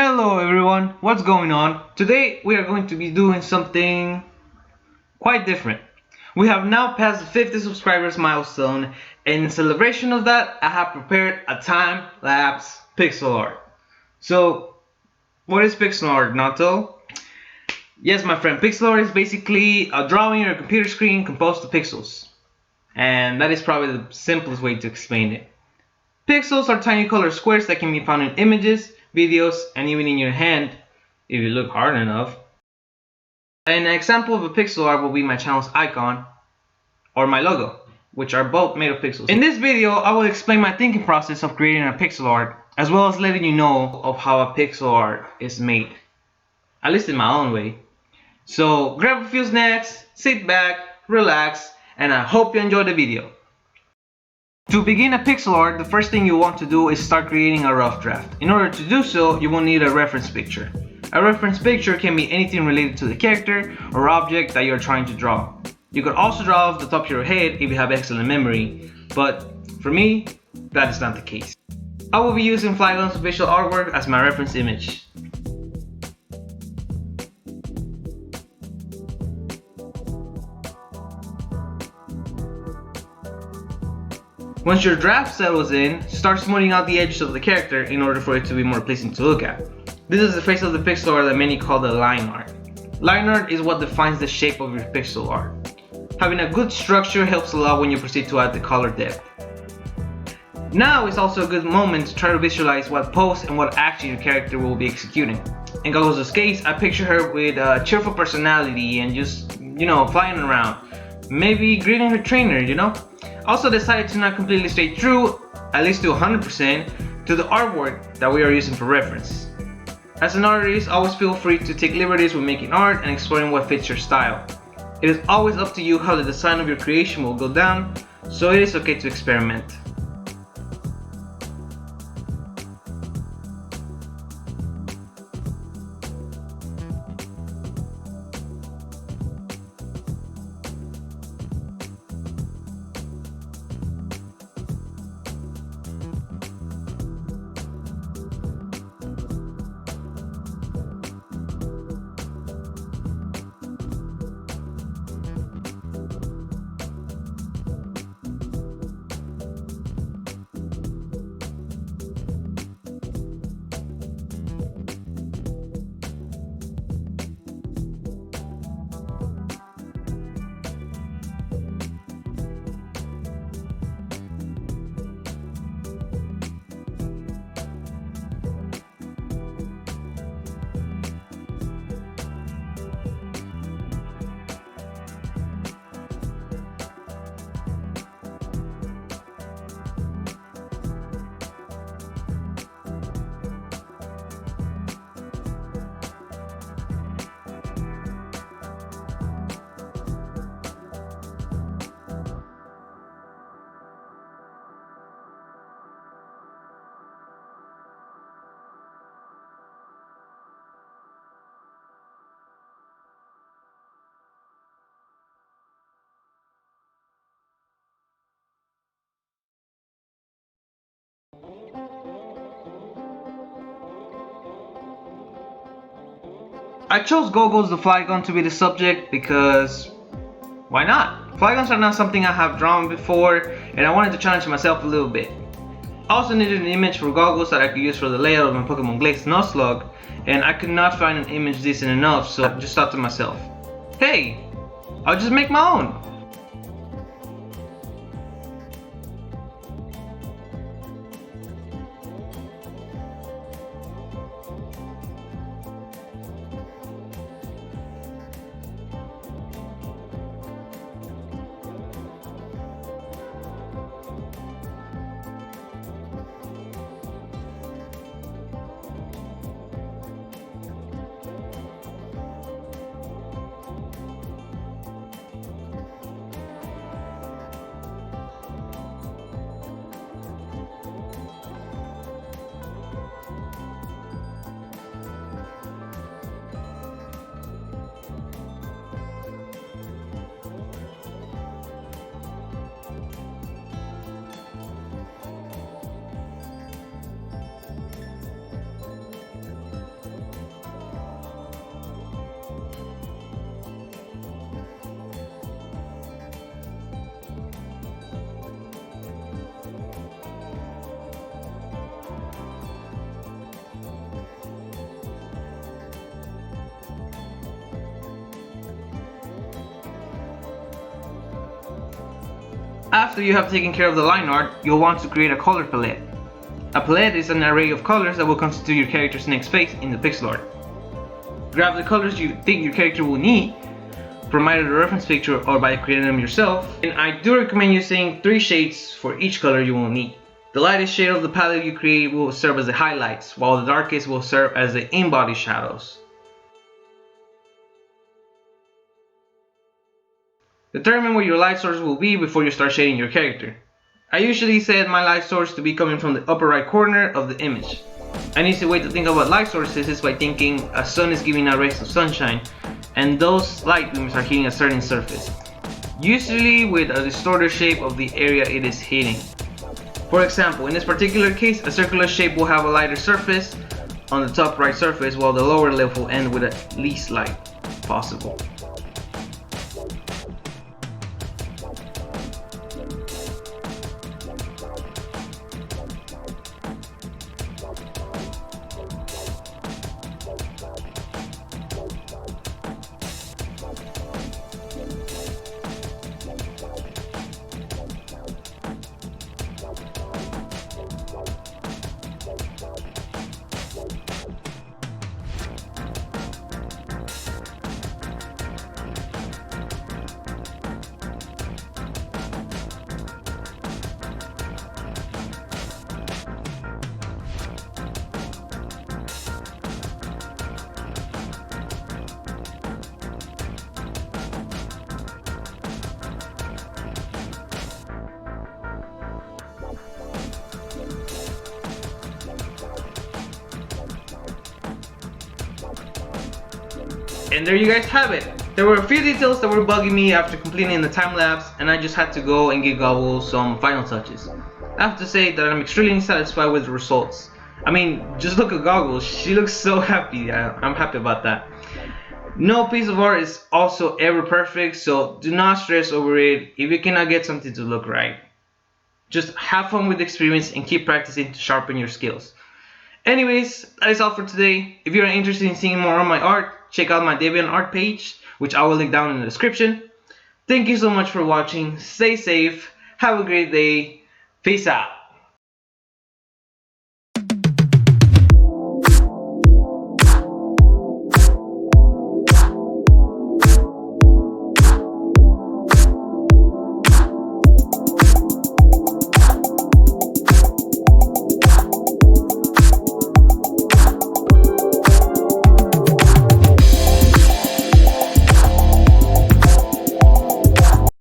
Hello everyone, what's going on? Today we are going to be doing something quite different. We have now passed the 50 subscribers milestone, and in celebration of that I have prepared a time-lapse pixel art. So what is pixel art, Nato? Yes my friend, pixel art is basically a drawing on a computer screen composed of pixels. And that is probably the simplest way to explain it. Pixels are tiny colored squares that can be found in images, videos, and even in your hand if you look hard enough. An example of a pixel art will be my channel's icon or my logo, which are both made of pixels. In this video, I will explain my thinking process of creating a pixel art, as well as letting you know of how a pixel art is made, at least in my own way. So grab a few snacks, sit back, relax, and I hope you enjoy the video. To begin a pixel art, the first thing you want to do is start creating a rough draft. In order to do so, you will need a reference picture. A reference picture can be anything related to the character or object that you're trying to draw. You could also draw off the top of your head if you have excellent memory, but for me, that is not the case. I will be using Flygon's official artwork as my reference image. Once your draft settles in, start smoothing out the edges of the character in order for it to be more pleasing to look at. This is the face of the pixel art that many call the line art. Line art is what defines the shape of your pixel art. Having a good structure helps a lot when you proceed to add the color depth. Now is also a good moment to try to visualize what pose and what action your character will be executing. In Goggles' case, I picture her with a cheerful personality and just, flying around. Maybe greeting her trainer, Also decided to not completely stay true, at least to 100%, to the artwork that we are using for reference. As an artist, always feel free to take liberties with making art and exploring what fits your style. It is always up to you how the design of your creation will go down, so it is okay to experiment. I chose Goggles the Flygon to be the subject because why not? Flygons are not something I have drawn before, and I wanted to challenge myself a little bit. I also needed an image for Goggles that I could use for the layout of my Pokémon Glaze Nuzlocke, and I could not find an image decent enough, so I just thought to myself, hey, I'll just make my own. After you have taken care of the line art, you'll want to create a color palette. A palette is an array of colors that will constitute your character's next phase in the pixel art. Grab the colors you think your character will need from either the reference picture or by creating them yourself, and I do recommend using 3 shades for each color you will need. The lightest shade of the palette you create will serve as the highlights, while the darkest will serve as the in-body shadows. Determine where your light source will be before you start shading your character. I usually set my light source to be coming from the upper right corner of the image. An easy way to think about light sources is by thinking a sun is giving out rays of sunshine, and those light beams are hitting a certain surface, usually with a distorted shape of the area it is hitting. For example, in this particular case, a circular shape will have a lighter surface on the top right surface, while the lower left will end with the least light possible. And there you guys have it. There were a few details that were bugging me after completing the time lapse, and I just had to go and give Gobble some final touches. I have to say that I'm extremely satisfied with the results. I mean, just look at Goggles, she looks so happy. I'm happy about that. No piece of art is also ever perfect, so do not stress over it if you cannot get something to look right. Just have fun with the experience and keep practicing to sharpen your skills. Anyways, that is all for today. If you are interested in seeing more of my art, check out my DeviantArt page, which I will link down in the description. Thank you so much for watching. Stay safe. Have a great day. Peace out.